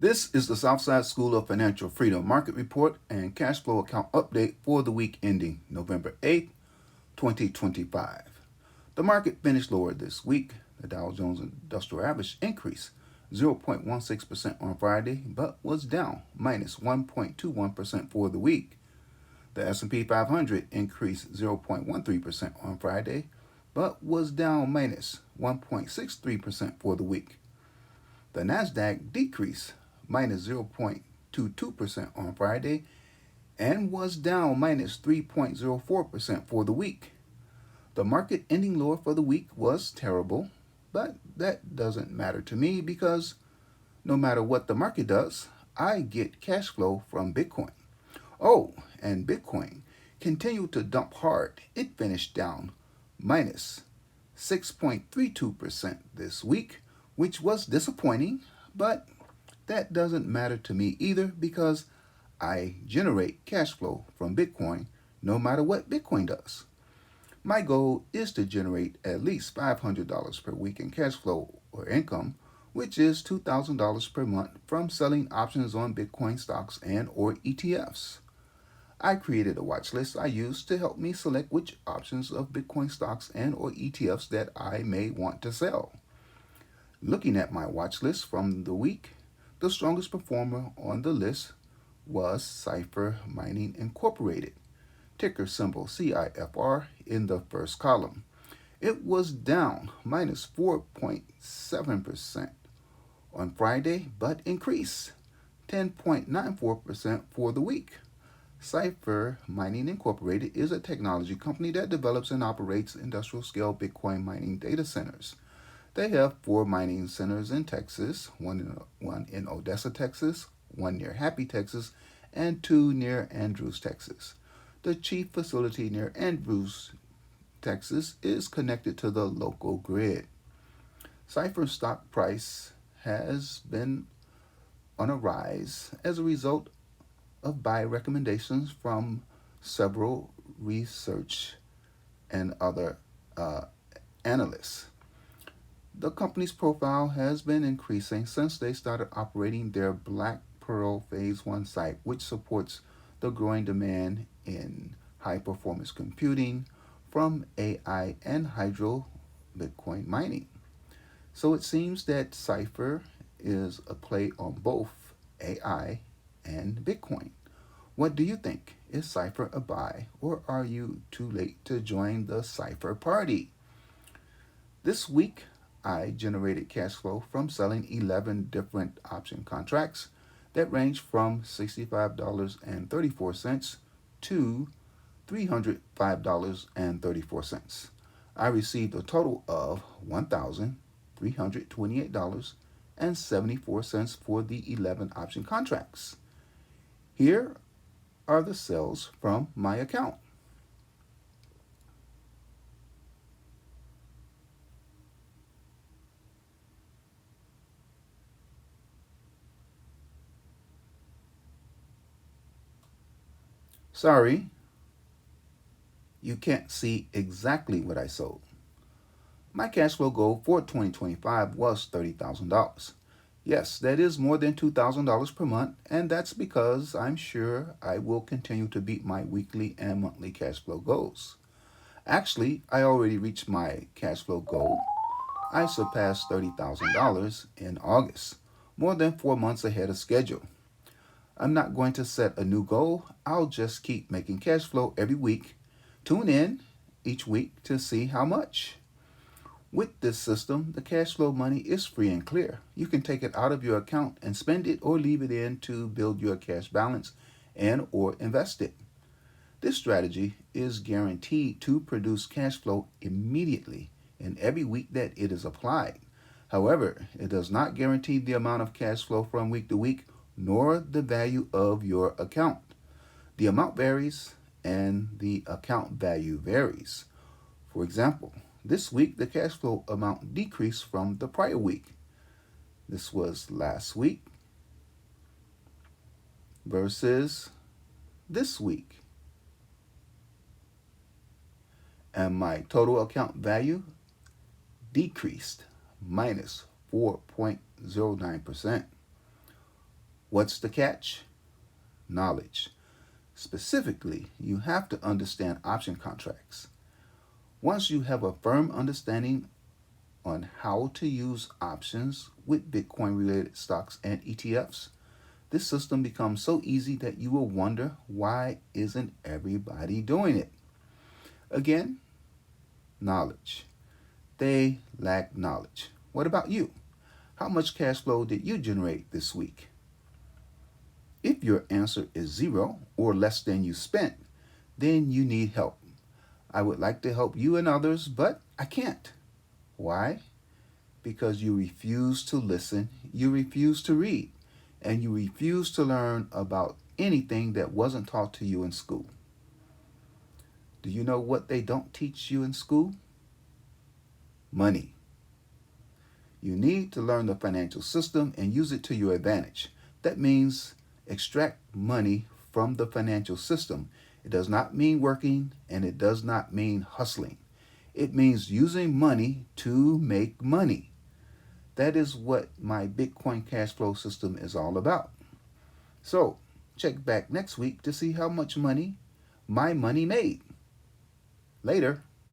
This is the Southside School of Financial Freedom Market Report and Cash Flow Account Update for the week ending November 8th, 2025. The market finished lower this week. The Dow Jones Industrial Average increased 0.16% on Friday, but was down minus 1.21% for the week. The S&P 500 increased 0.13% on Friday, but was down minus 1.63% for the week. The Nasdaq decreased minus 0.22% on Friday and was down minus 3.04% for the week. The market ending lower for the week was terrible, but that doesn't matter to me because no matter what the market does, I get cash flow from Bitcoin. Oh, and Bitcoin continued to dump hard. It finished down minus 6.32% this week, which was disappointing, but that doesn't matter to me either because I generate cash flow from Bitcoin no matter what Bitcoin does. My goal is to generate at least $500 per week in cash flow or income, which is $2,000 per month from selling options on Bitcoin stocks and or ETFs. I created a watch list I use to help me select which options of Bitcoin stocks and or ETFs that I may want to sell. Looking at my watch list from the week, the strongest performer on the list was Cipher Mining Incorporated, ticker symbol CIFR in the first column. It was down minus 4.7% on Friday, but increased 10.94% for the week. Cipher Mining Incorporated is a technology company that develops and operates industrial scale Bitcoin mining data centers. They have 4 mining centers in Texas, one in Odessa, Texas, one near Happy, Texas, and 2 near Andrews, Texas. The chief facility near Andrews, Texas is connected to the local grid. Cipher's stock price has been on a rise as a result of buy recommendations from several research and other analysts. The company's profile has been increasing since they started operating their Black Pearl Phase 1 site, which supports the growing demand in high performance computing from AI and hydro Bitcoin mining. So it seems that Cipher is a play on both AI and Bitcoin. What do you think? Is Cipher a buy or are you too late to join the Cipher party? This week, I generated cash flow from selling 11 different option contracts that range from $65.34 to $305.34. I received a total of $1,328.74 for the 11 option contracts. Here are the sales from my account. Sorry, you can't see exactly what I sold. My cash flow goal for 2025 was $30,000. Yes, that is more than $2,000 per month, and that's because I'm sure I will continue to beat my weekly and monthly cash flow goals. Actually, I already reached my cash flow goal. I surpassed $30,000 in August, more than 4 months ahead of schedule. I'm not going to set a new goal. I'll just keep making cash flow every week. Tune in each week to see how much. With this system, the cash flow money is free and clear. You can take it out of your account and spend it or leave it in to build your cash balance and or invest it. This strategy is guaranteed to produce cash flow immediately in every week that it is applied. However, it does not guarantee the amount of cash flow from week to week nor the value of your account. The amount varies and the account value varies. For example, this week the cash flow amount decreased from the prior week. This was last week versus this week. And my total account value decreased minus 4.09%. What's the catch? Knowledge. Specifically, you have to understand option contracts. Once you have a firm understanding on how to use options with Bitcoin related stocks and ETFs, this system becomes so easy that you will wonder, why isn't everybody doing it? Again, knowledge. They lack knowledge. What about you? How much cash flow did you generate this week? If your answer is zero or less than you spent, then you need help. I would like to help you and others, but I can't. Why? Because you refuse to listen, you refuse to read, and you refuse to learn about anything that wasn't taught to you in school. Do you know what they don't teach you in school? Money. You need to learn the financial system and use it to your advantage. That means extract money from the financial system. It does not mean working, and it does not mean hustling. It means using money to make money. That is what my Bitcoin cash flow system is all about. So, check back next week to see how much money my money made. Later.